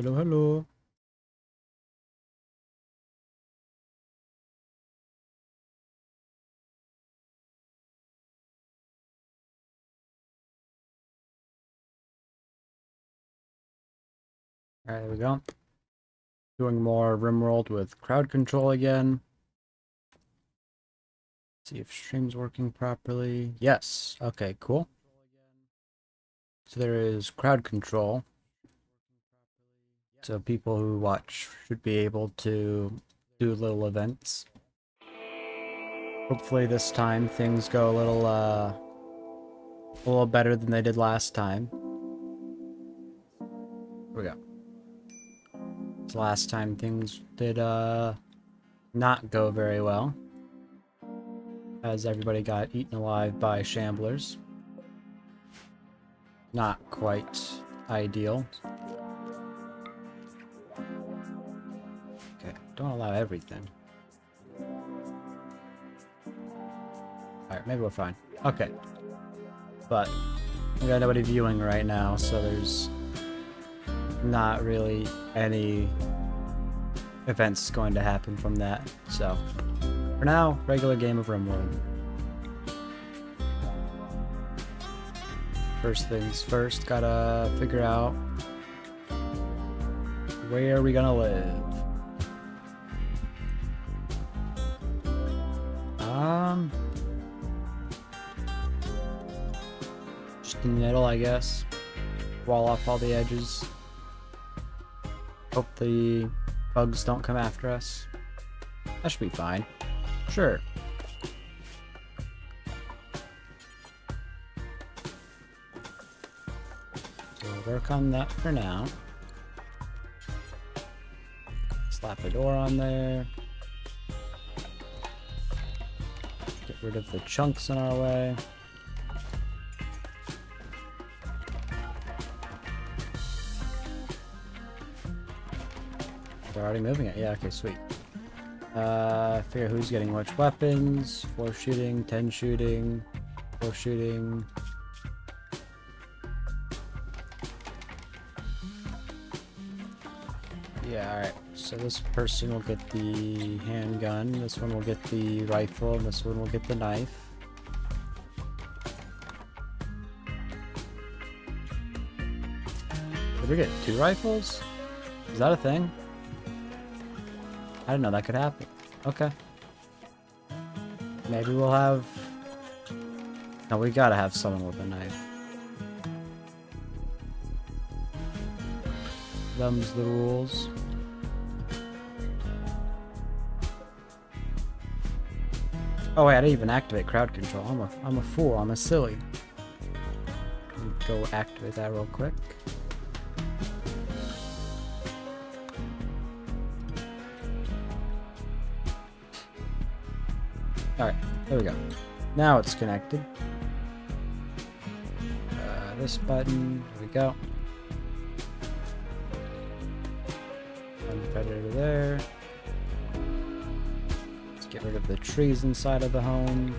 Hello, hello. Alright, there we go. Doing more Rimworld with crowd control again. See if stream's working properly. Yes. Okay, cool. So there is crowd control. So people who watch should be able to do little events. Hopefully this time things go a little better than they did last time. Here we go. So last time things did not go very well, as everybody got eaten alive by shamblers. Not quite ideal. Okay, don't allow everything. Alright, maybe we're fine. Okay. But we got nobody viewing right now, so there's not really any events going to happen from that. So, for now, regular game of Rimworld. First things first, gotta figure out where are we gonna live. Just in the middle, I guess. Wall off all the edges. Hope the bugs don't come after us. That should be fine. Sure. So we'll work on that for now. Slap a door on there. Get rid of the chunks in our way. They're already moving it. Yeah, okay, sweet. Figure who's getting which weapons. 4 shooting, 10 shooting, 4 shooting. Yeah, alright. So this person will get the handgun, this one will get the rifle, and this one will get the knife. Did we get 2 rifles? Is that a thing? I didn't know that could happen. Okay. Maybe we'll have... No, we gotta have someone with a knife. Them's the rules. Oh wait, I didn't even activate crowd control. I'm a fool. I'm a silly. Go activate that real quick. Alright, there we go. Now it's connected. This button, there we go. One predator there. Let's get rid of the trees inside of the home.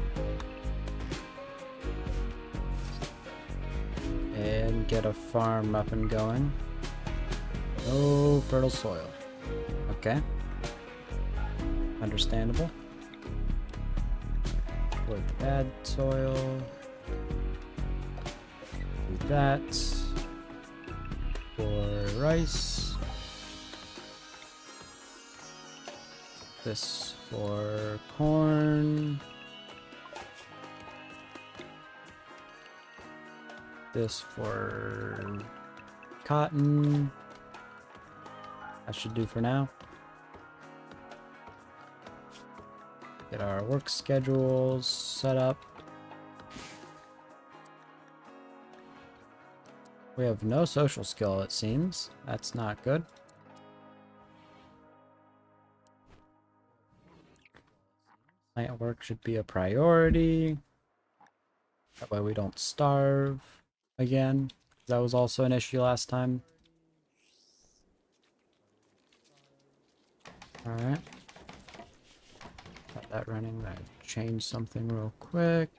And get a farm up and going. Oh, fertile soil. Okay. Understandable. Avoid the bad soil. Do that. For rice. This for corn. This for cotton. That should do for now. Get our work schedules set up. We have no social skill, it seems. That's not good. Night work should be a priority. That way we don't starve again. That was also an issue last time. Alright. Got that running. I change something real quick.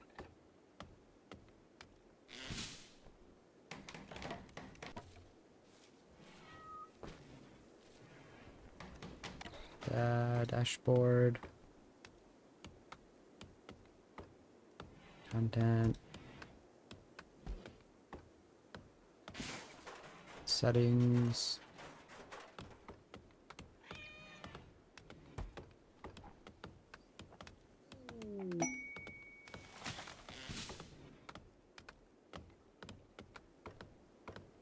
Dashboard. Content. Settings.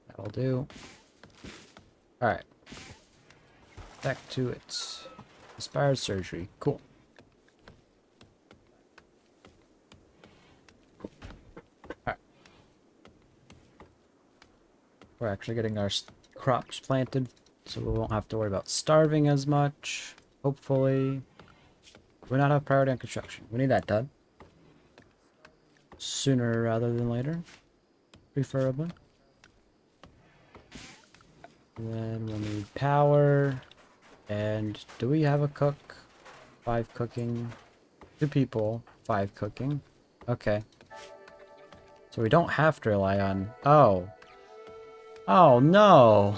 That'll do. Alright. Back to it. Inspired surgery. Cool. Alright. We're actually getting our crops planted, so we won't have to worry about starving as much. Hopefully. We not have priority on construction. We need that done. Sooner rather than later. Preferably. And then we'll need power. And do we have a cook? 5 cooking. 2 people. 5 cooking. Okay. So we don't have to rely on... Oh. Oh, no.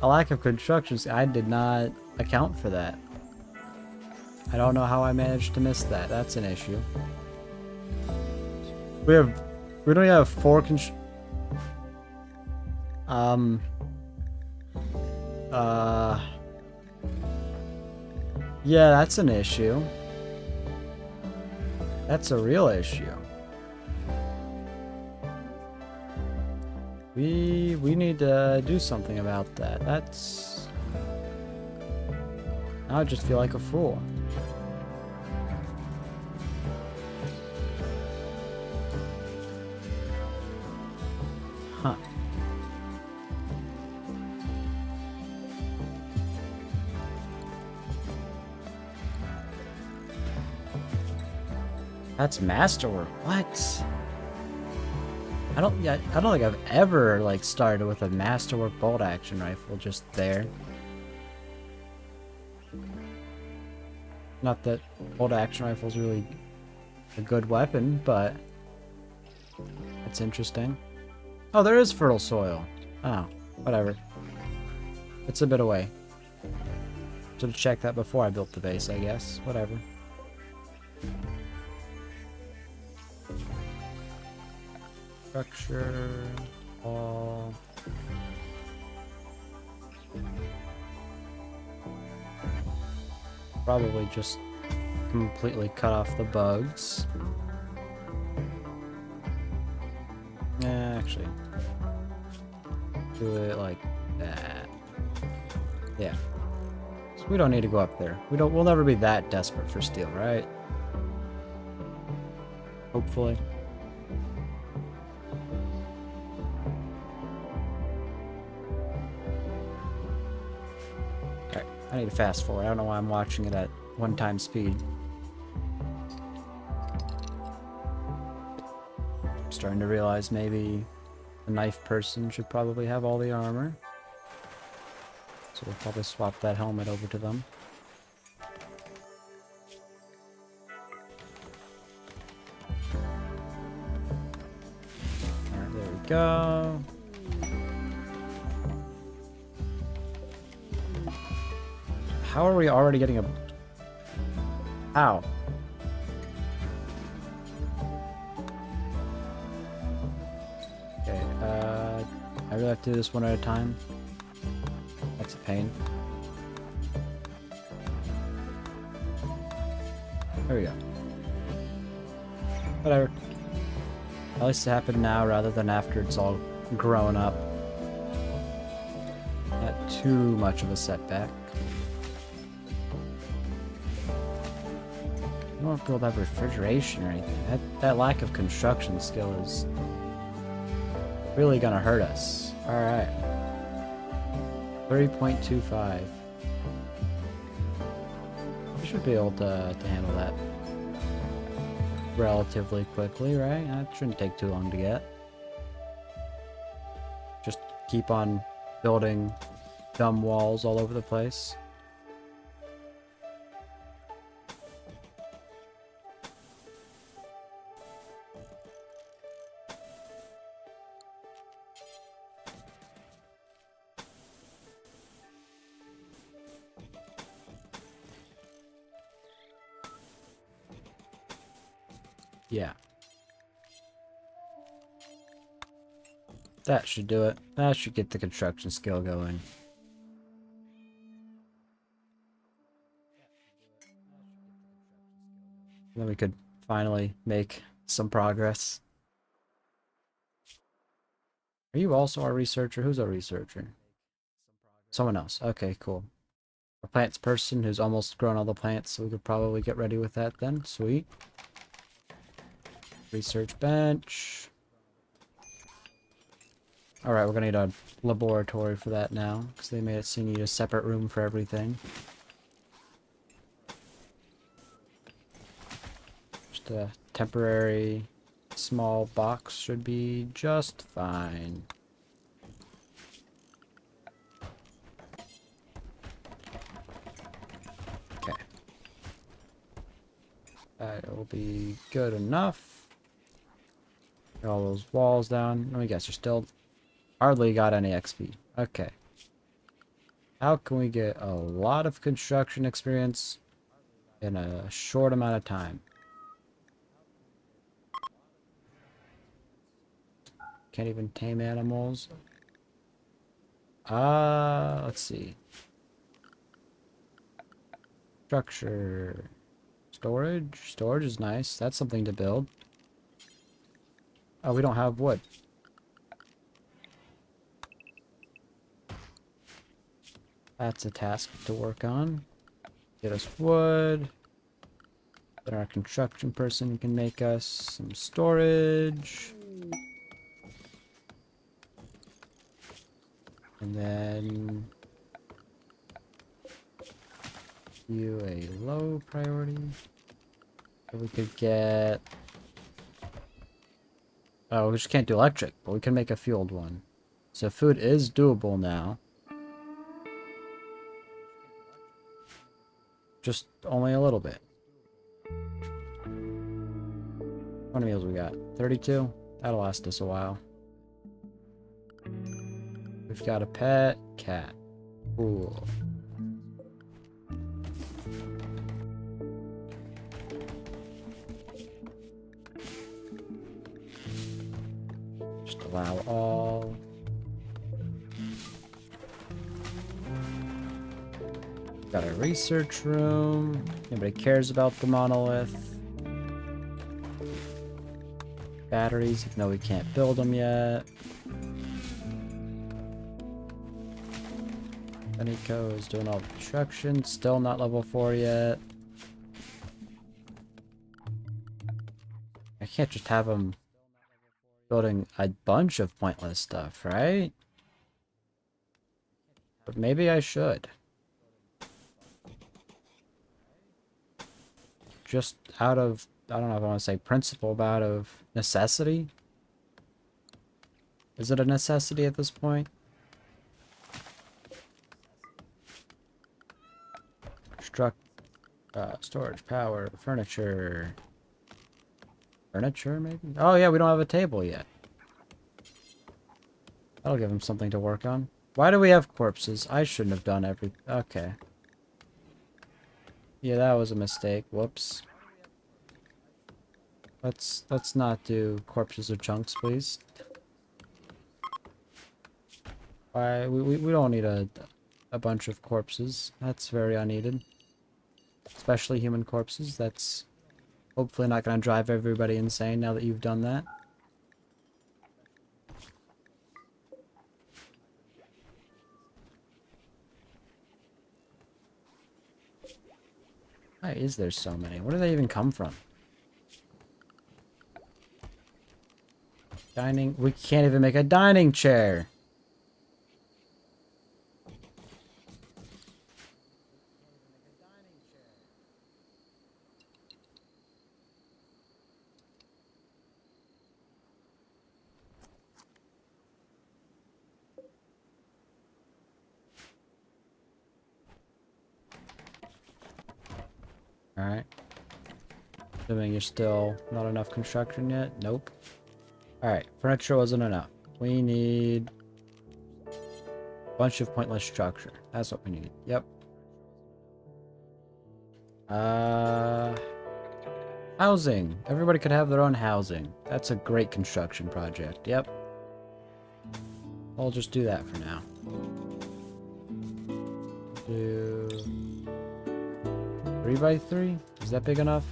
A lack of construction. I did not account for that. I don't know how I managed to miss that. That's an issue. We don't even have 4 yeah, that's an issue. That's a real issue. We need to do something about that. That's... Now I just feel like a fool. Huh. That's masterwork. What? I don't think I've ever like started with a masterwork bolt action rifle just there. Not that bolt action rifle is really a good weapon, but it's interesting. Oh, there is fertile soil. Oh, whatever. It's a bit away. Should have checked that before I built the base, I guess. Whatever. Structure, wall. Probably just completely cut off the bugs. Yeah, actually, do it like that. Yeah. So we don't need to go up there. We'll never be that desperate for steel, right? Hopefully. Alright, I need to fast forward. I don't know why I'm watching it at 1x speed. I'm starting to realize maybe the knife person should probably have all the armor. So we'll probably swap that helmet over to them. Alright, there we go. How are we already getting a... How? Okay, I really have to do this one at a time. That's a pain. There we go. Whatever. At least it happened now rather than after it's all grown up. Not too much of a setback. I don't build up refrigeration or anything. That lack of construction skill is really gonna hurt us. Alright. 3.25. We should be able to handle that relatively quickly, right? That shouldn't take too long to get. Just keep on building dumb walls all over the place. Yeah. That should do it. That should get the construction skill going. Then we could finally make some progress. Are you also our researcher? Who's our researcher? Someone else. Okay, cool. A plants person who's almost grown all the plants, so we could probably get ready with that then. Sweet. Research bench. Alright, we're gonna need a laboratory for that now, because they made it seem you need a separate room for everything. Just a temporary small box should be just fine. Okay. That will be good enough. Get all those walls down. Let me guess, you're still hardly got any XP. Okay. How can we get a lot of construction experience in a short amount of time? Can't even tame animals. Let's see. Structure. Storage. Storage is nice. That's something to build. Oh, we don't have wood. That's a task to work on. Get us wood. Then our construction person can make us some storage. And then you a low priority. So we could get... Oh, we just can't do electric, but we can make a fueled one. So food is doable now. Just only a little bit. How many meals we got? 32? That'll last us a while. We've got a pet cat. Cool. Just allow all. Got a research room. Nobody cares about the monolith. Batteries, even though we can't build them yet. Nico is doing all the construction. Still not level 4 yet. I can't just have him building a bunch of pointless stuff, right? But maybe I should. Just out of, I don't know if I want to say principle, but out of necessity? Is it a necessity at this point? Storage, power, furniture. Furniture, maybe? Oh yeah, we don't have a table yet. That'll give him something to work on. Why do we have corpses? I shouldn't have done every... Okay. Yeah, that was a mistake. Whoops. Let's not do corpses or chunks, please. Why we don't need a bunch of corpses. That's very unneeded. Especially human corpses. That's hopefully not going to drive everybody insane now that you've done that. Why is there so many? Where do they even come from? Dining... We can't even make a dining chair! Alright. Assuming you're still not enough construction yet? Nope. Alright, furniture wasn't enough. We need a bunch of pointless structure. That's what we need. Yep. I Housing. Everybody could have their own housing. That's a great construction project. Yep. I'll just do that for now. Do 3 by 3? Is that big enough?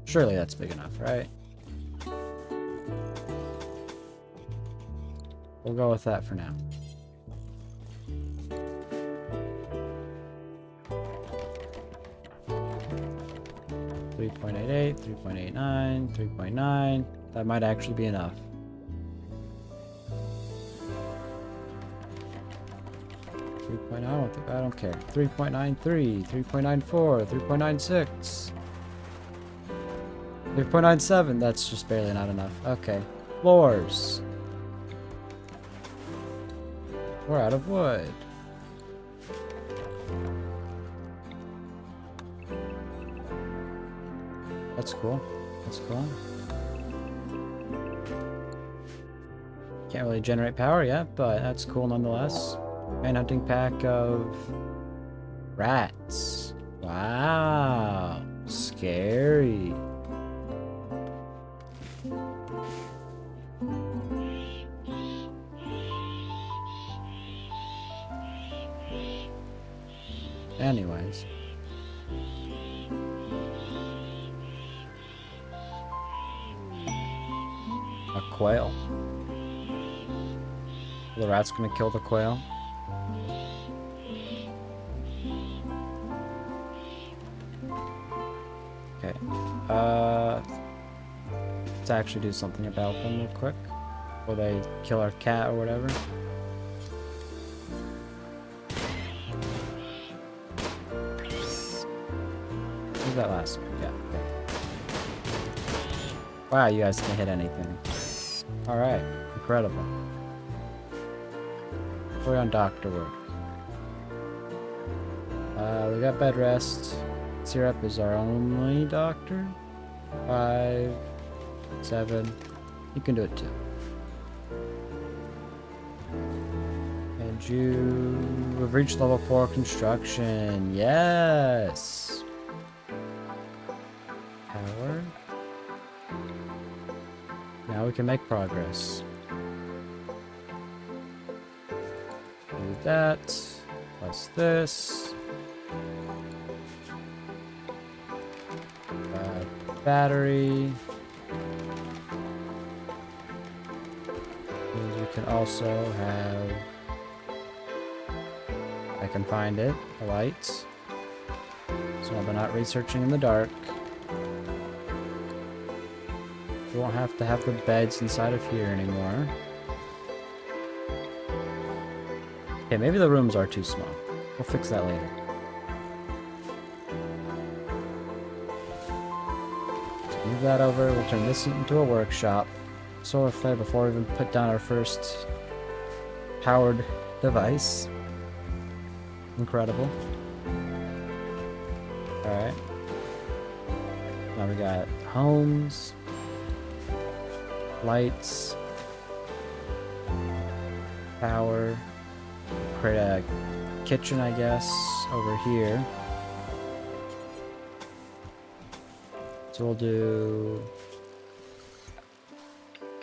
Surely that's big enough, right? We'll go with that for now. .88, 3.89, 3.9. That might actually be enough. 3.9, I don't care. 3.93, 3.94, 3.96. 3.97, that's just barely not enough. Okay. Floors. We're out of wood. That's cool. That's cool. Can't really generate power yet, but that's cool nonetheless. Manhunting pack of rats. Wow. Scary. Anyways. A quail. The rat's gonna kill the quail. Okay. Let's actually do something about them real quick. Before they kill our cat or whatever. Who's that last one? Yeah. Okay. Wow, you guys can hit anything. Alright. Incredible. We're on doctor work. We got bed rest. Syrup is our only doctor. 5, 7. You can do it too. And you have reached level 4 construction. Yes. Power. Now we can make progress. Do that. Plus this. Battery. And you can also have, I can find it, a light. So they're not researching in the dark. You won't have to have the beds inside of here anymore. Okay, maybe the rooms are too small. We'll fix that later. Move that over. We'll turn this into a workshop. Solar flare before we even put down our first powered device. Incredible. Alright. Now we got homes, lights, power, create a kitchen, I guess, over here. So we'll do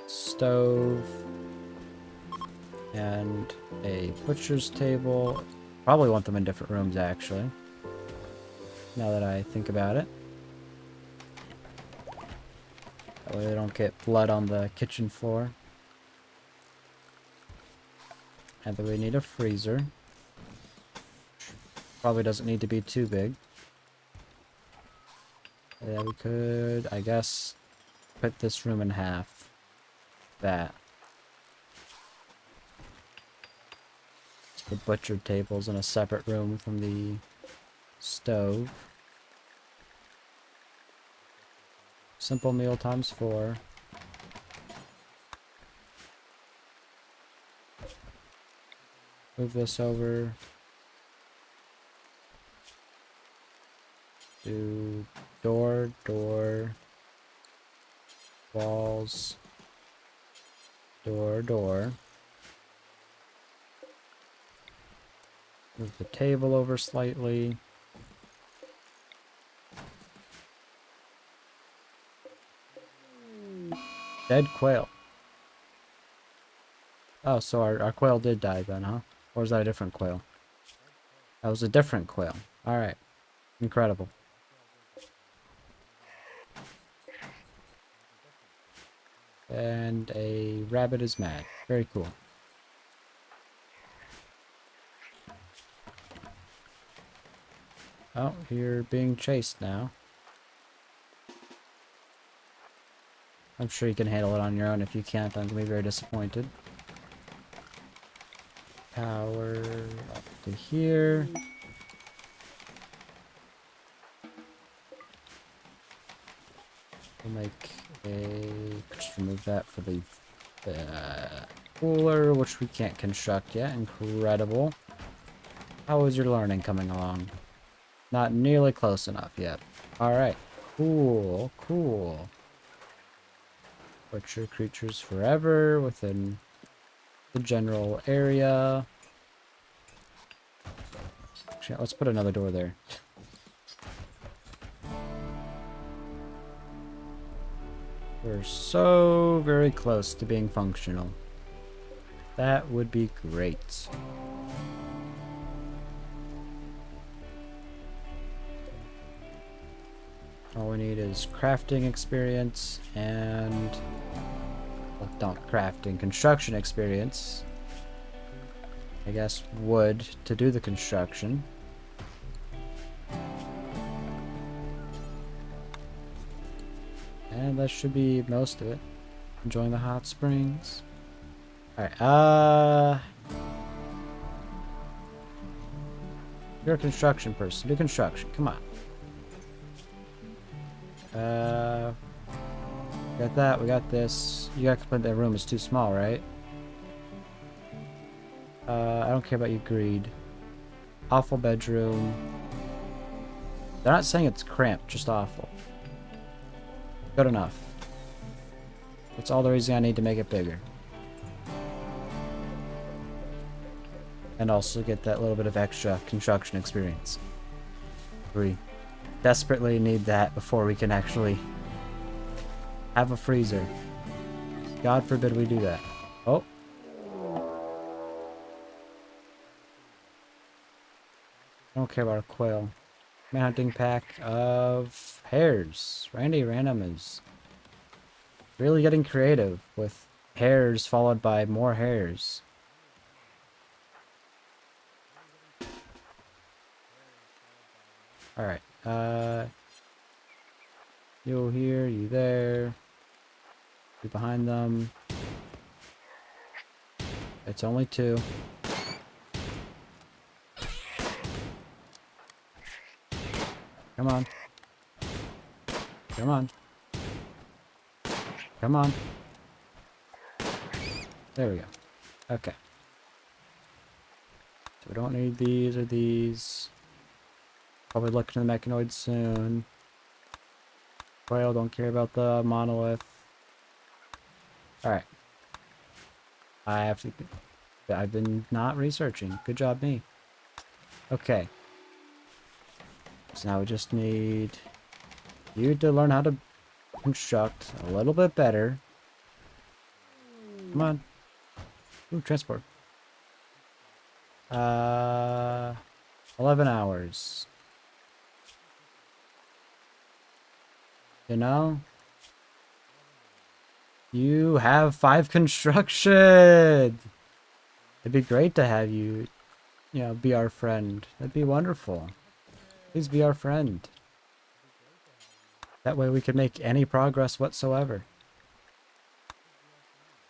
stove and a butcher's table. Probably want them in different rooms, actually, now that I think about it. That way they don't get blood on the kitchen floor. And then we need a freezer. Probably doesn't need to be too big. Yeah, we could, I guess, put this room in half. That. So the butcher table's in a separate room from the stove. Simple meal times 4. Move this over. Do door, walls, door. Move the table over slightly. Dead quail. Oh, so our quail did die then, huh? Or was that a different quail? That was a different quail. Alright. Incredible. And a rabbit is mad. Very cool. Oh, you're being chased now. I'm sure you can handle it on your own. If you can't, I'm going to be very disappointed. Power up to here. We'll make a... just remove that for the cooler, which we can't construct yet. Incredible. How is your learning coming along? Not nearly close enough yet. Alright. Cool. Cool. Butcher creatures forever within the general area. Actually, let's put another door there. We're so very close to being functional. That would be great. All we need is crafting experience and... well, not crafting, construction experience. I guess wood to do the construction. And that should be most of it. Enjoying the hot springs. Alright, you're a construction person. Do construction. Come on. Got that. We got this. You got to put that room is too small, right? I don't care about you, greed. Awful bedroom. They're not saying it's cramped, just awful. Good enough. That's all the reason I need to make it bigger. And also get that little bit of extra construction experience. We desperately need that before we can actually have a freezer. God forbid we do that. Oh. I don't care about a quail. Hunting pack of hares. Randy Random is really getting creative with hares followed by more hares. Alright, you here, you there. You behind them. It's only two. Come on. Come on. Come on. There we go. Okay. So we don't need these or these. Probably looking to the mechanoid soon. Quail, don't care about the monolith. Alright. I've been not researching. Good job, me. Okay. So now we just need you to learn how to construct a little bit better. Come on. Ooh, transport. 11 hours. You know? You have 5 construction! It'd be great to have you, be our friend. That'd be wonderful. Please be our friend. That way we can make any progress whatsoever.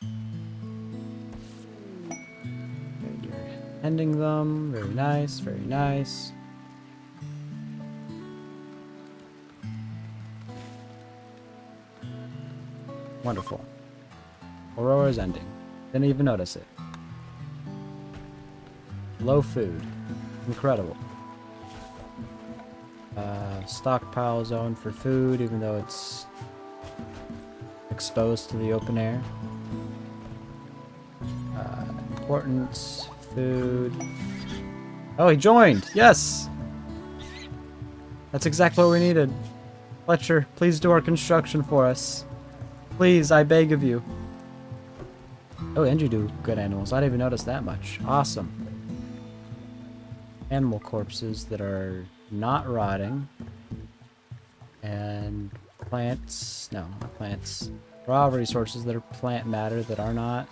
Okay, you're ending them. Very nice, very nice. Wonderful. Aurora's ending. Didn't even notice it. Low food. Incredible. Stockpile zone for food, even though it's exposed to the open air. Importance, food. Oh, he joined! Yes! That's exactly what we needed. Fletcher, please do our construction for us. Please, I beg of you. Oh, and you do good animals. I didn't even notice that much. Awesome. Animal corpses that are not rotting. And plants. No, not plants. Raw resources that are plant matter that are not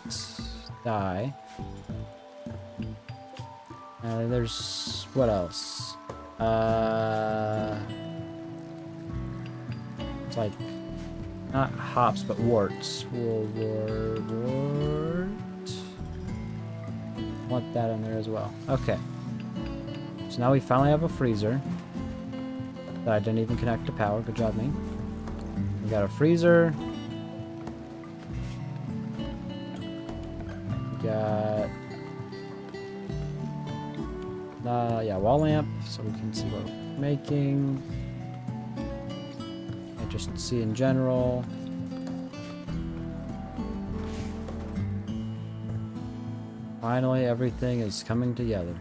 die. There's what else? It's like not hops, but warts. Wart. Want that in there as well. Okay. So now we finally have a freezer that I didn't even connect to power. Good job, me. We got a freezer. We got yeah, wall lamp, so we can see what we're making. And just see in general. Finally, everything is coming together.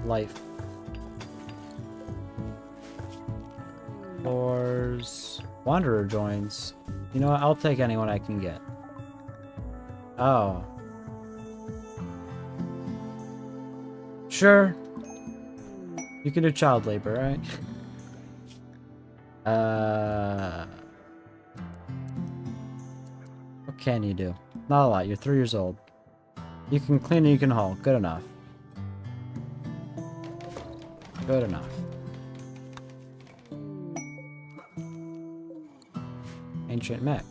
Life. Floors. Wanderer joins. You know what? I'll take anyone I can get. Oh. Sure. You can do child labor, right? What can you do? Not a lot. You're 3 years old. You can clean and you can haul. Good enough. Good enough. Ancient mech.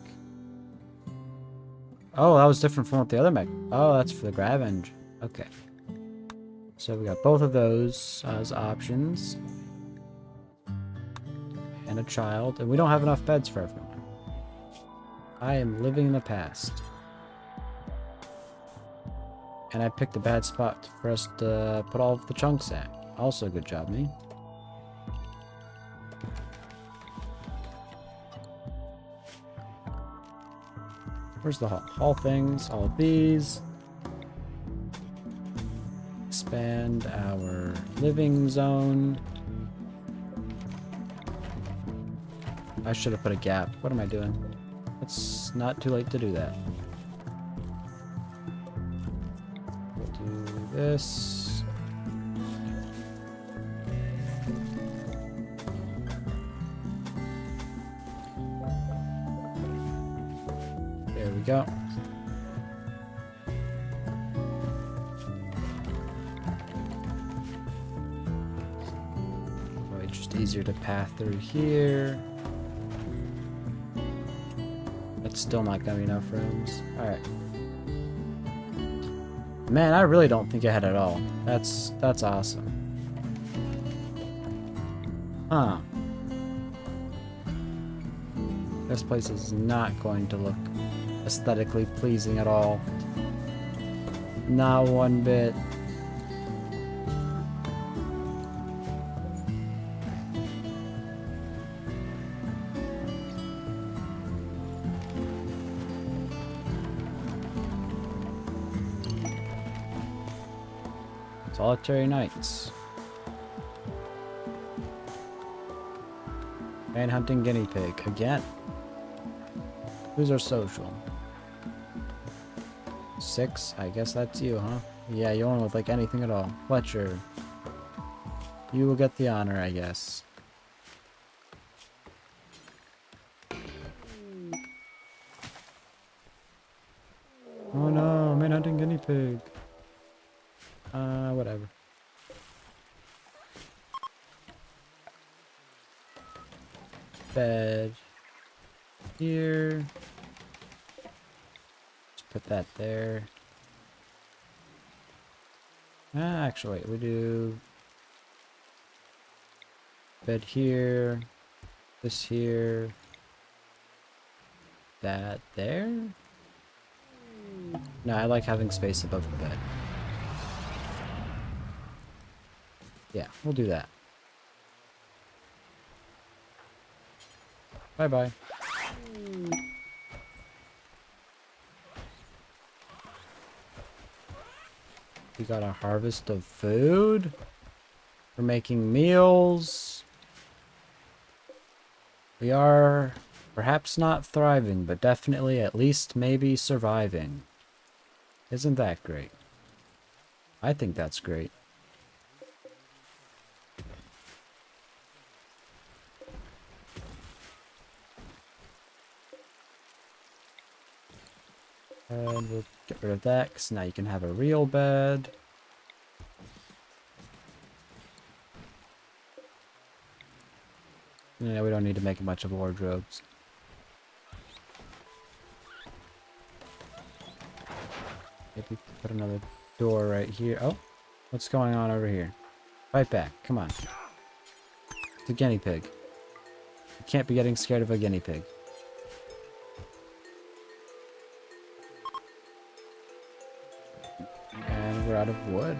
Oh, that was different from what the other mech. Oh, that's for the grab engine. Okay. So we got both of those as options. And a child. And we don't have enough beds for everyone. I am living in the past. And I picked a bad spot for us to put all of the chunks at. Also, good job, me. Where's the haul things? All of these. Expand our living zone. I should have put a gap. What am I doing? It's not too late to do that. We'll do this. There we go. Just easier to path through here. That's still not gonna be enough rooms. Alright. Man, I really don't think I had it all. That's awesome. Huh. This place is not going to look aesthetically pleasing at all. Not one bit. Solitary nights. Manhunting guinea pig. Again. Who's our social? 6? I guess that's you, huh? Yeah, you won't look like anything at all. Fletcher. You will get the honor, I guess. Oh no, manhunting guinea pig. Whatever. Bed here. Just put that there. Actually, wait, we do bed here, this here, that there. No, I like having space above the bed. Yeah, we'll do that. Bye-bye. We got a harvest of food. We're making meals. We are perhaps not thriving, but definitely at least maybe surviving. Isn't that great? I think that's great. And we'll get rid of that, because now you can have a real bed. Yeah, we don't need to make a bunch of wardrobes. Maybe put another door right here. Oh, what's going on over here? Fight back. Come on. It's a guinea pig. You can't be getting scared of a guinea pig. And we're out of wood.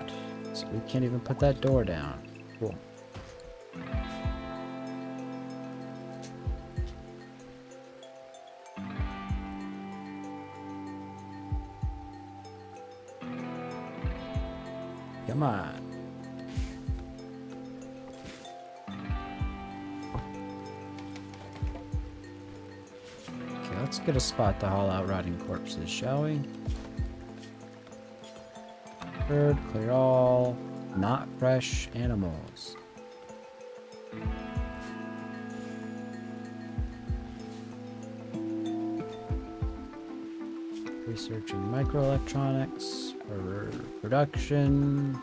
So we can't even put that door down. Cool. Come on. Okay, let's get a spot to haul out rotting corpses, shall we? Bird, clear all. Not fresh animals. Researching microelectronics for production.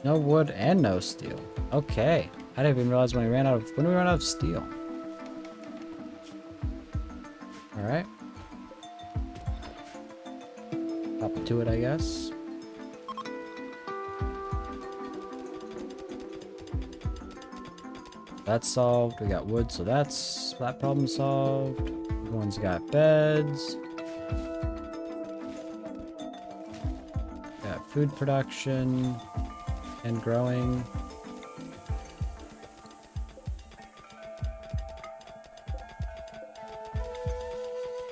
No wood and no steel. Okay. I didn't even realize when we ran out of steel. Alright. Up to it, I guess. That's solved. We got wood, so that's that problem solved. Everyone's got beds. Got food production and growing.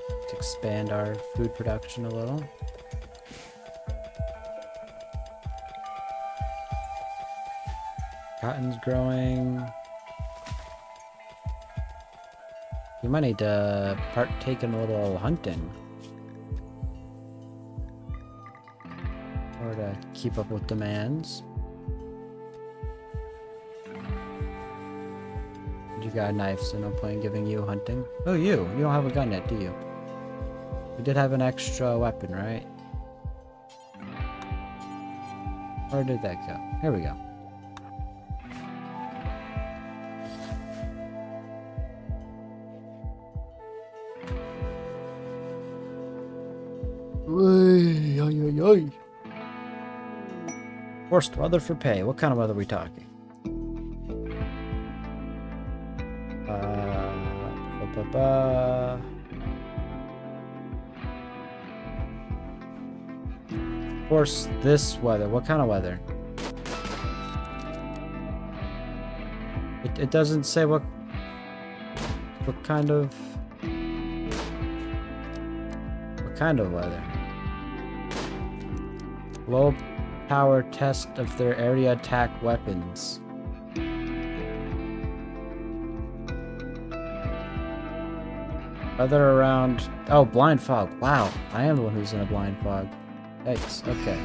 Let's expand our food production a little. Cotton's growing. We might need to partake in a little hunting. Or to keep up with demands. You got a knife, so no point in giving you hunting. Oh, you don't have a gun yet, do you? We did have an extra weapon, right? Where did that go? Here we go. Oy, oy, oy, oy. Forced weather for pay. What kind of weather are we talking? Force this weather. What kind of weather? It doesn't say what kind of weather. Low power test of their area attack weapons. Weather around... Oh, blind fog. Wow, I am the one who's in a blind fog. Yikes, okay.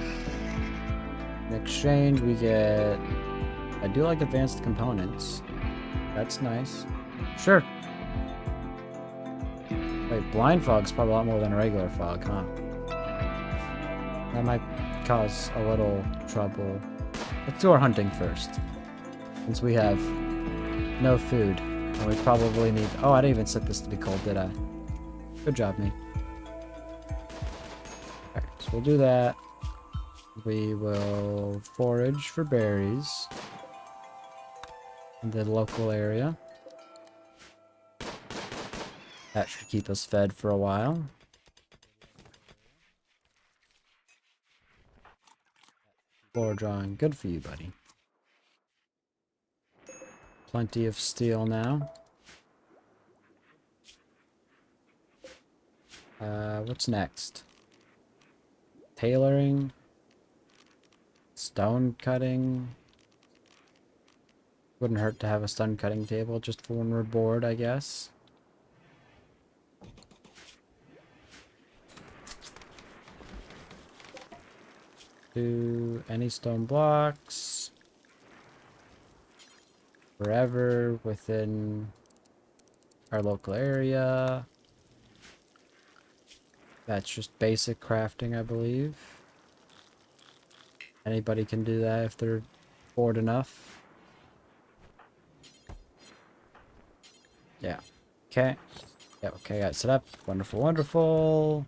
In exchange, we get... I do like advanced components. That's nice. Sure. Wait, blind fog's probably a lot more than a regular fog, huh? That might cause a little trouble. Let's do our hunting first. Since we have no food. And we probably need... Oh, I didn't even set this to be cold, did I? Good job, me. Alright, so we'll do that. We will forage for berries in the local area. That should keep us fed for a while. Floor drawing. Good for you, buddy. Plenty of steel now. What's next? Tailoring. Stone cutting. Wouldn't hurt to have a stun cutting table just for when we're bored, I guess. Do any stone blocks. Wherever within our local area. That's just basic crafting, I believe. Anybody can do that if they're bored enough. Yeah. Okay. Yeah, okay, got it set up. Wonderful, wonderful.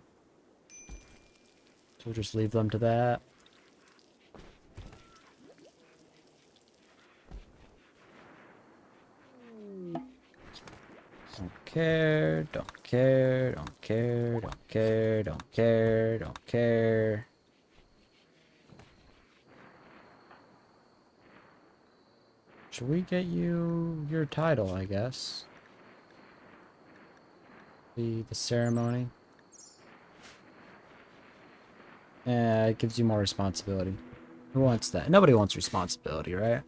So we'll just leave them to that. Don't care, don't care, don't care, don't care, don't care, don't care. Should we get you your title, I guess? The ceremony. Yeah, it gives you more responsibility. Who wants that? Nobody wants responsibility, right?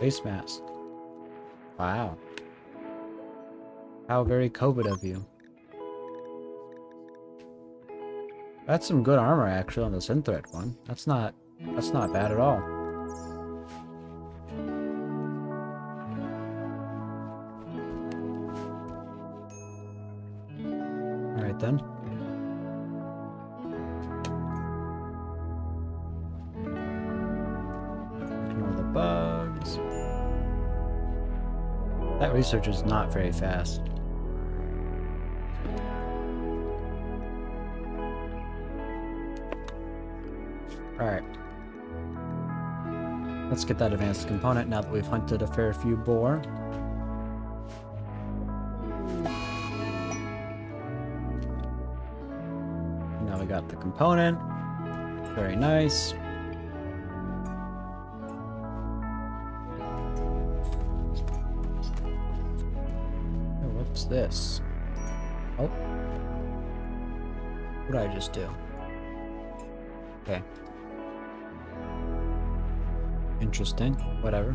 Face mask. Wow. How very COVID of you. That's some good armor actually on the synthread one. That's not bad at all. Alright then. Ignore the bugs. That research is not very fast. Alright. Let's get that advanced component now that we've hunted a fair few boar. Now we got the component. Very nice. Oh, what's this? Oh. What did I just do? Okay. Interesting. Whatever.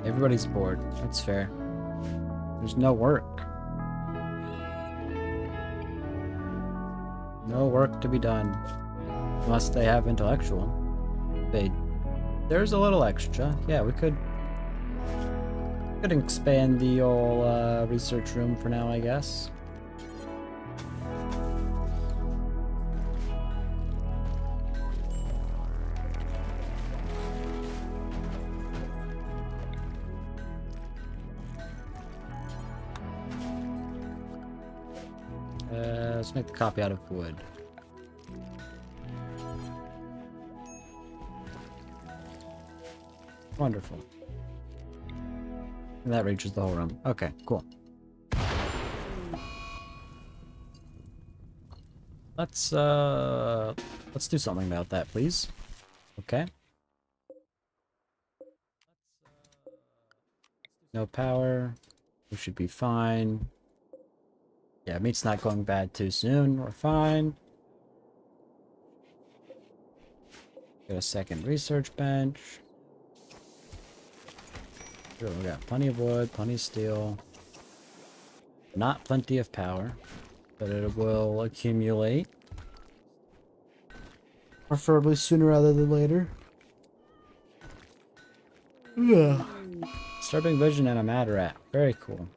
Everybody's bored. That's fair. There's no work. No work to be done. Unless they have intellectual. There's a little extra. Yeah, we could expand the old research room for now, I guess. Let's make the copy out of wood. Wonderful. And that reaches the whole room. Okay, cool. Let's do something about that, please. Okay. No power. We should be fine. Yeah, meat's not going bad too soon. We're fine. Get a second research bench. Sure, we got plenty of wood, plenty of steel. Not plenty of power, but it will accumulate. Preferably sooner rather than later. Yeah. Disturbing vision and a mad rat. Very cool.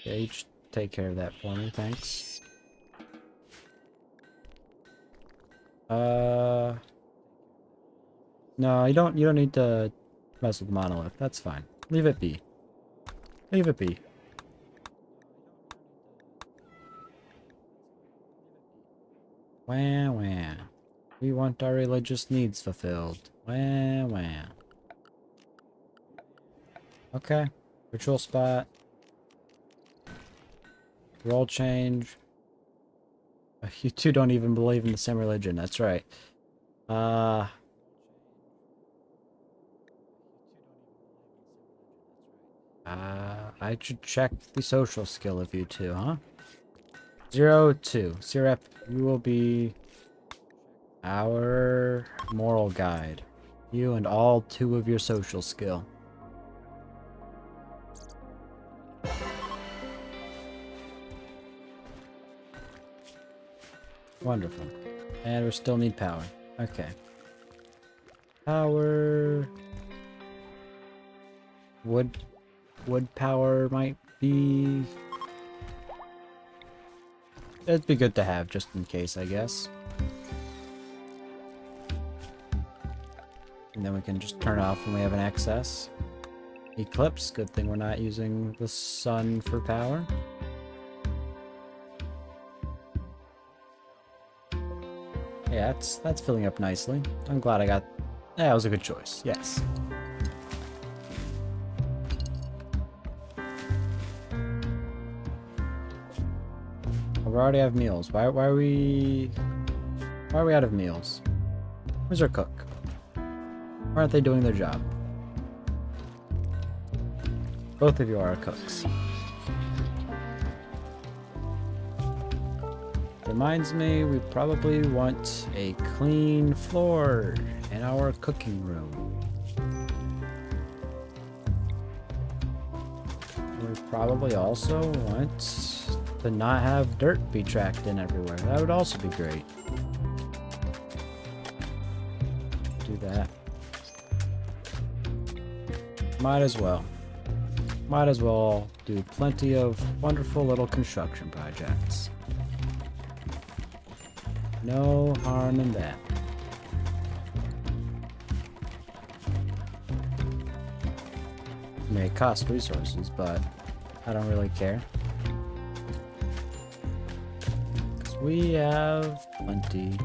Yeah, you just take care of that for me, thanks. No, you don't need to mess with monolith. That's fine. Leave it be. Leave it be. Wah wah. We want our religious needs fulfilled. Wah wah. Okay. Ritual spot. Role change. You two don't even believe in the same religion. That's right. I should check the social skill of you two, huh? 02. Sirep, you will be our moral guide. You and all 2 of your social skill. Wonderful. And we still need power. Okay. Power... Wood power might be... It'd be good to have, just in case, I guess. And then we can just turn it off when we have an excess. Eclipse, good thing we're not using the sun for power. Yeah, that's filling up nicely. I'm glad I got... Yeah, that was a good choice, yes. We already have meals. Why are we out of meals? Where's our cook? Why aren't they doing their job? Both of you are cooks. Reminds me, we probably want a clean floor in our cooking room. We probably also want to not have dirt be tracked in everywhere. That would also be great. Do that. Might as well. Might as well do plenty of wonderful little construction projects. No harm in that. It may cost resources, but I don't really care. Because we have plenty.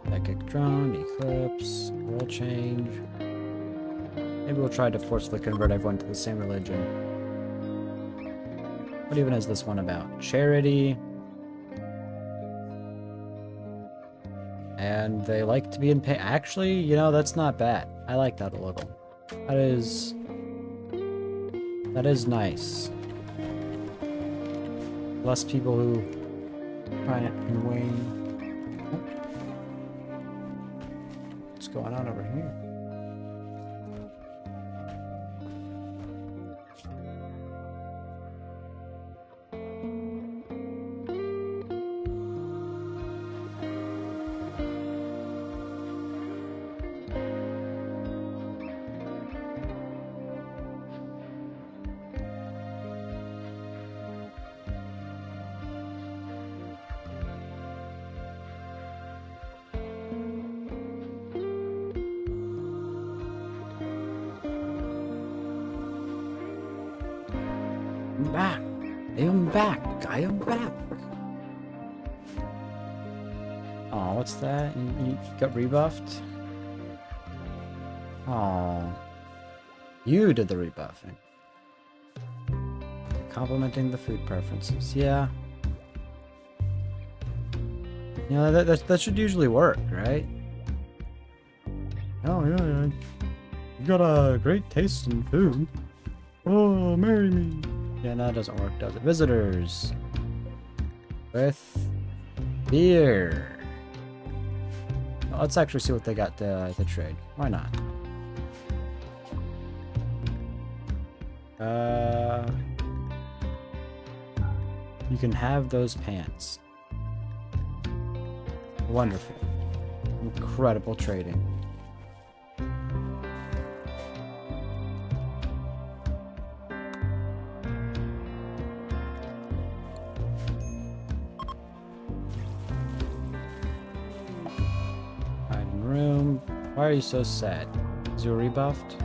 Psychic drone, eclipse, world change. Maybe we'll try to forcefully convert everyone to the same religion. What even is this one about? Charity. And they like to be in pain. Actually, you know, that's not bad. I like that a little. That is nice. Less people who try and wane. What's going on over here? Back. I am back. I am back. Oh, what's that? You got rebuffed? Oh. You did the rebuffing. Complimenting the food preferences. Yeah. You know, that should usually work, right? Oh, yeah. You got a great taste in food. Oh, marry me. Yeah, no, that doesn't work, does it? Visitors. With beer. Let's actually see what they got to trade. Why not? You can have those pants. Wonderful. Incredible trading. Hiding room. Why are you so sad? Is you rebuffed?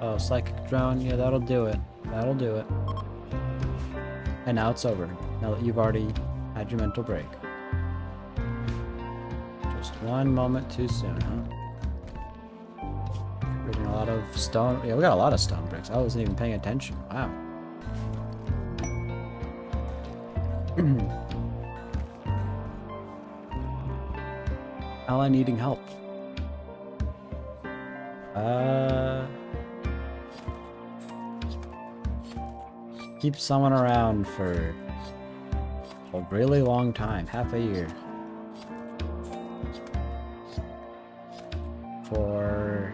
Oh, psychic drone. Yeah, that'll do it. That'll do it. And now it's over. Now that you've already had your mental break. Just one moment too soon, huh? Getting a lot of stone. Yeah, we got a lot of stone bricks. I wasn't even paying attention. Wow. Ally needing help. Keep someone around for a really long time, half a year. For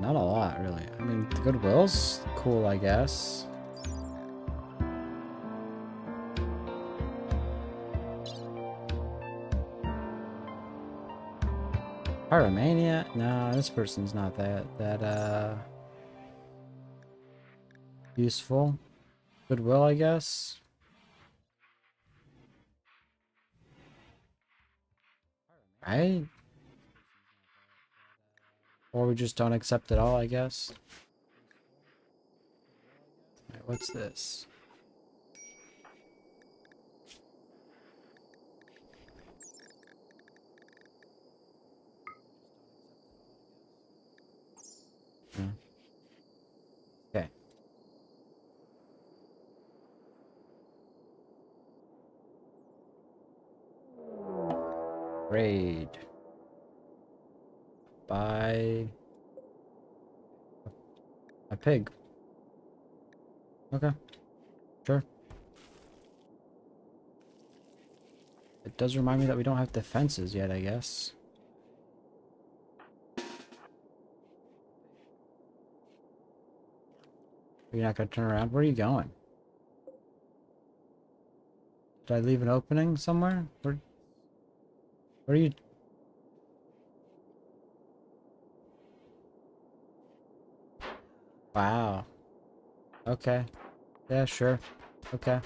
not a lot, really. I mean, the Goodwill's cool, I guess. Pyromania? No, this person's not that useful. Goodwill, I guess. Right? Or we just don't accept it all, I guess. Alright, what's this? Okay. Raid. Buy a pig. Okay. Sure. It does remind me that we don't have defenses yet, I guess. You're not gonna turn around? Where are you going? Did I leave an opening somewhere? Where are you? Wow. Okay. Yeah, sure. Okay.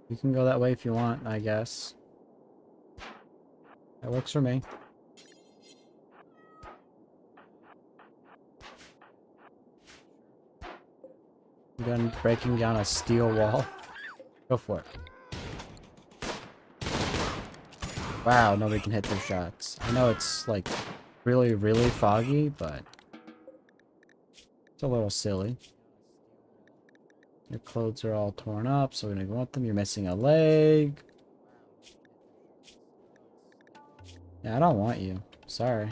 You can go that way if you want, I guess. That works for me. Gun breaking down a steel wall. Go for it. Wow, nobody can hit their shots. I know it's like really, really foggy, but it's a little silly. Your clothes are all torn up, so we're gonna want them. You're missing a leg. Yeah, I don't want you. Sorry.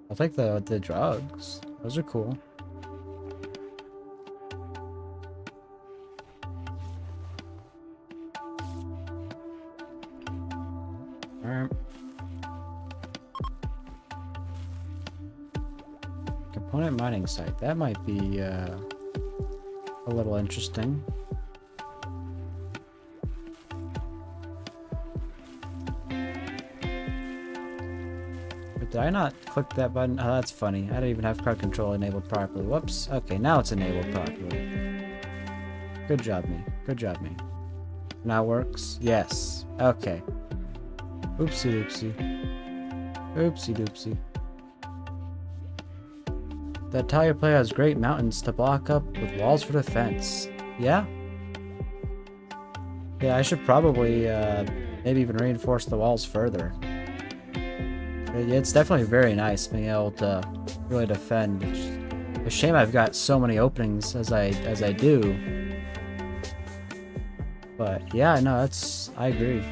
I'll take the drugs. Those are cool. Alright. Component mining site. That might be a little interesting. But did I not click that button? Oh, that's funny. I didn't even have crowd control enabled properly. Whoops. Okay, now it's enabled properly. Good job, me. Good job, me. Now works? Yes. Okay. Oopsie doopsie. Oopsie doopsie. The Italia player has great mountains to block up with walls for defense. Yeah? Yeah, I should probably maybe even reinforce the walls further. It's definitely very nice being able to really defend. It's a shame I've got so many openings as I do. But yeah, no, I agree.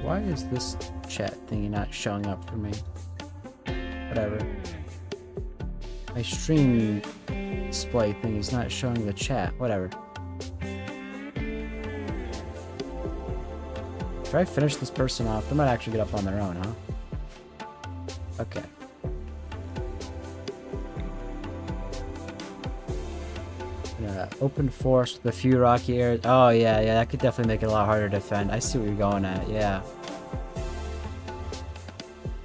Why is this chat thingy not showing up for me? Whatever. My stream display thing is not showing the chat. Whatever. Should I finish this person off? They might actually get up on their own, huh? Okay. Open forest with a few rocky areas. Oh, yeah, that could definitely make it a lot harder to defend. I see what you're going at, yeah.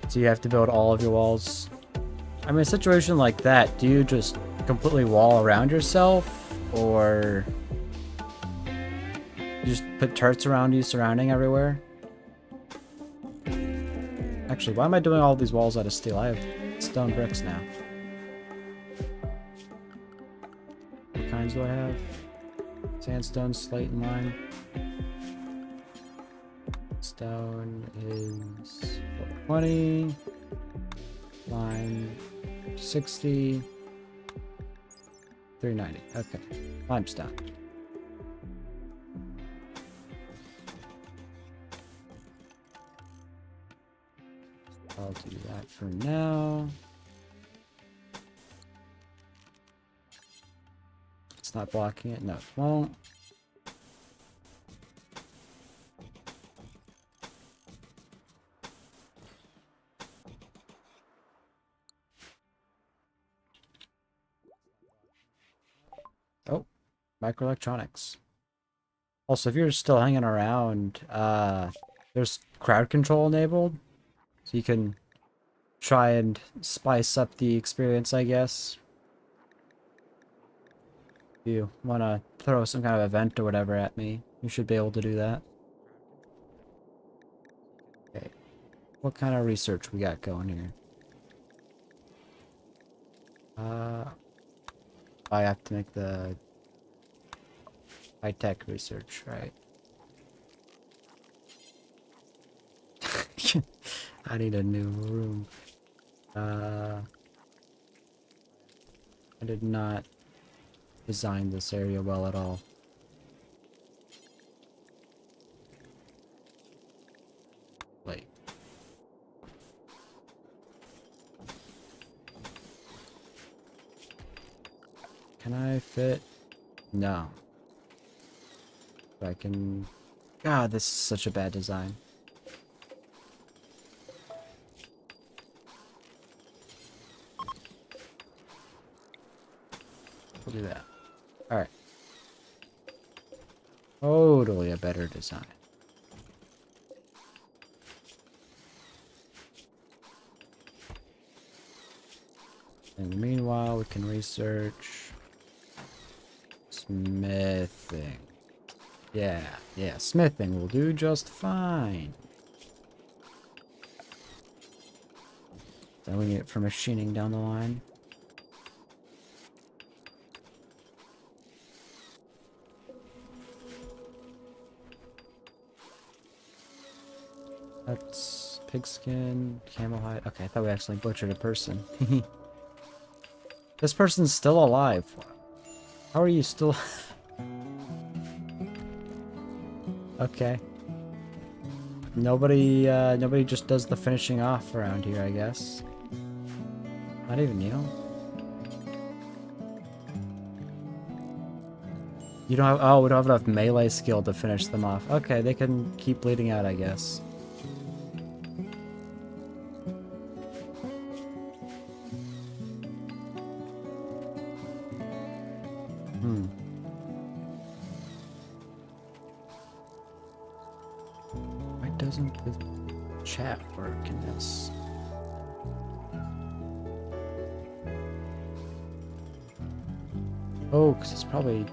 So you have to build all of your walls. I mean, a situation like that, do you just completely wall around yourself? Or you just put turrets around you, surrounding everywhere? Actually, why am I doing all these walls out of steel? I have stone bricks now. What kinds do I have? Sandstone, slate, and lime. Stone is 420. Lime 60. 390. Okay. Limestone. I'll do that for now. It's not blocking it. No, it won't. Oh, microelectronics. Also, if you're still hanging around, there's crowd control enabled. So you can try and spice up the experience, I guess. If you want to throw some kind of event or whatever at me, you should be able to do that. Okay. What kind of research we got going here? I have to make the high-tech research, right? I need a new room. I did not design this area well at all. Wait. Can I fit? No. But I can... God, this is such a bad design. We'll do that. Alright. Totally a better design. And meanwhile, we can research smithing. Yeah, smithing will do just fine. Then we need it for machining down the line. That's pigskin, camel hide. Okay, I thought we actually butchered a person. This person's still alive. How are you still... Okay. Nobody just does the finishing off around here, I guess. Not even you. You don't have... Oh, we don't have enough melee skill to finish them off. Okay, they can keep bleeding out, I guess. Why doesn't the chat work in this? Oh, because it's probably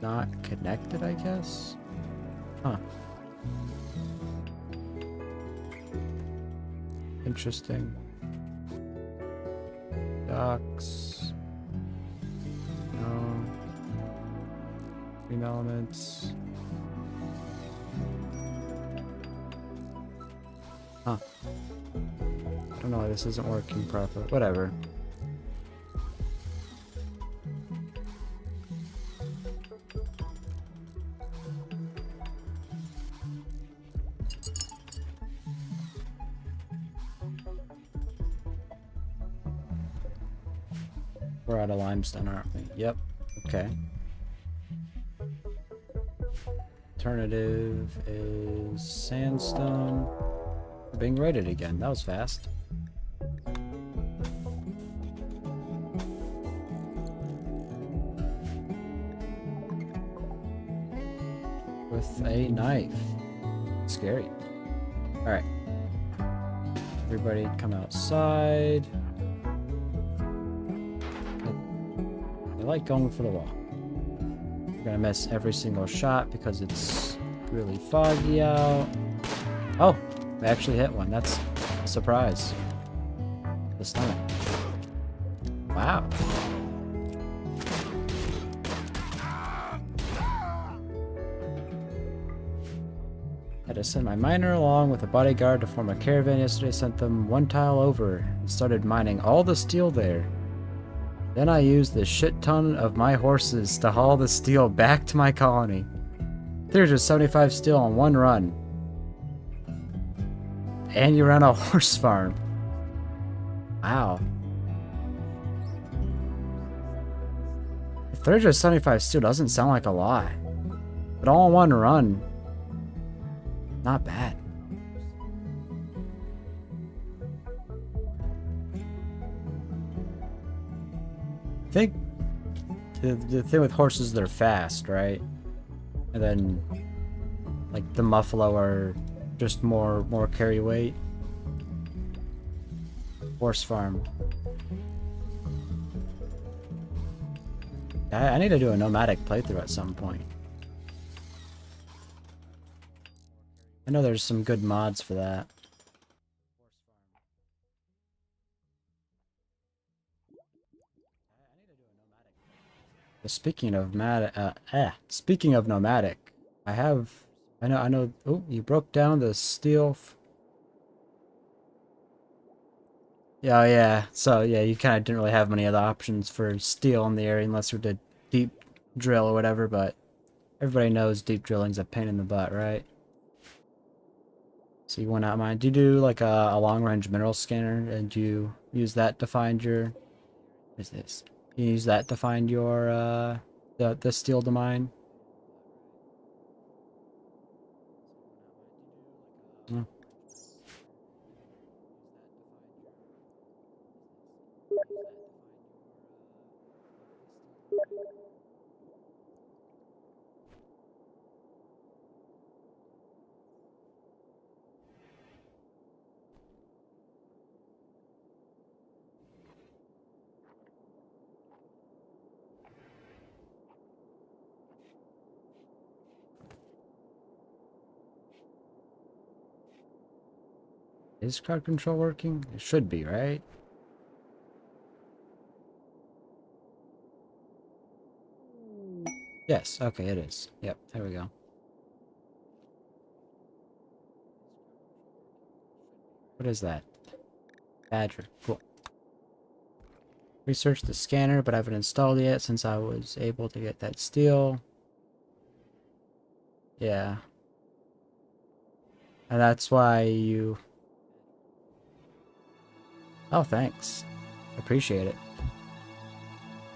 not connected, I guess? Huh. Interesting. Docks. No. Green elements. Huh. I don't know why this isn't working properly. Whatever. We're out of limestone, aren't we? Yep. Okay. Alternative is sandstone. We're being raided again. That was fast. With a knife. Scary. Alright. Everybody come outside. I like going for the walk. We're gonna miss every single shot because it's really foggy out. Oh! I actually hit one. That's a surprise. The stomach. Wow. Had to send my miner along with a bodyguard to form a caravan yesterday. Sent them one tile over and started mining all the steel there. Then I used the shit ton of my horses to haul the steel back to my colony. 375 steel on one run. And you ran a horse farm. Wow. 375 steel doesn't sound like a lot. But all in one run. Not bad. I think the thing with horses, they're fast, right? And then like the muffalo are just more carry weight. Horse farm. I need to do a nomadic playthrough at some point. I know there's some good mods for that. But speaking of nomadic, I know. Oh, you broke down the steel. Yeah, yeah. So yeah, you kind of didn't really have many other options for steel in the area unless you did deep drill or whatever. But everybody knows deep drilling's a pain in the butt, right? So you went out mine. Do you do like a long range mineral scanner and you use that to find your? What is this? You use that to find your the steel to mine. Oh. Is crowd control working? It should be, right? Yes, okay, it is. Yep, there we go. What is that? Badger. Cool. Research the scanner, but I haven't installed it yet since I was able to get that steel. Yeah. And that's why you... Oh, thanks. Appreciate it.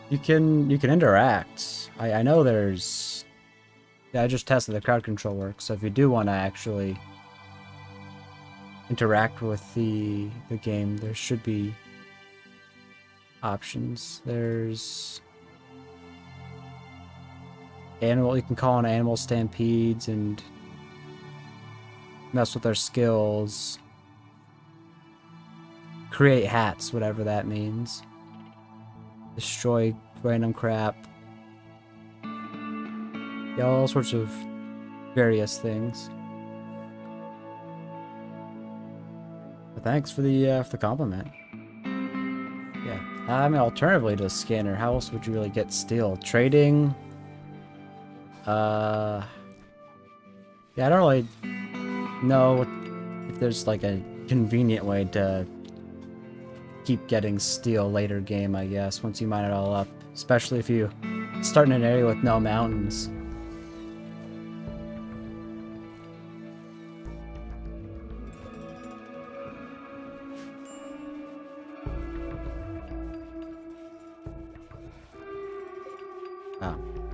You can interact. I know there's... Yeah, I just tested the crowd control works, so if you do want to actually interact with the game, there should be options. There's animal, you can call on animal stampedes and mess with their skills. Create hats, whatever that means. Destroy random crap. Yeah, all sorts of various things. But thanks for the compliment. Yeah, I mean, alternatively to a scanner, how else would you really get steel? Trading? Yeah, I don't really know if there's like a convenient way to keep getting steel later game, I guess, once you mine it all up. Especially if you start in an area with no mountains.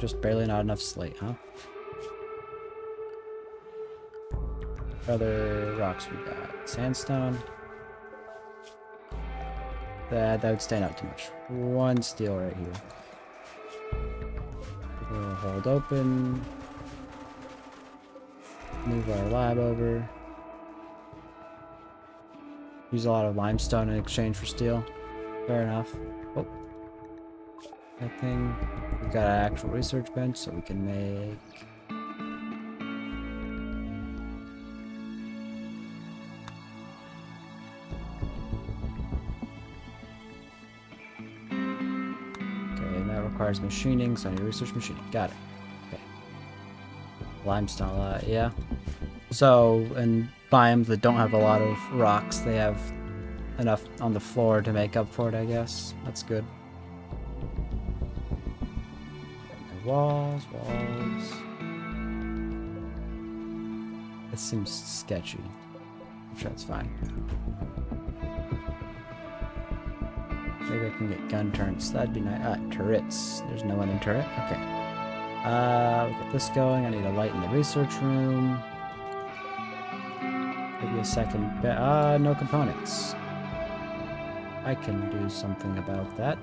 just barely not enough slate, huh? What other rocks we got? Sandstone. That would stand out too much. One steel right here. We'll hold open. Move our lab over. Use a lot of limestone in exchange for steel. Fair enough. Oh. That thing. We've got an actual research bench so we can make... Okay, and that requires machining, so I need research machining. Got it. Okay. Limestone, yeah. So, in biomes that don't have a lot of rocks, they have enough on the floor to make up for it, I guess. That's good. Walls. This seems sketchy. I'm sure that's fine. Maybe I can get gun turrets. That'd be nice. Ah, turrets. There's no one in turret? Okay. We'll get this going. I need a light in the research room. Maybe a second no components. I can do something about that.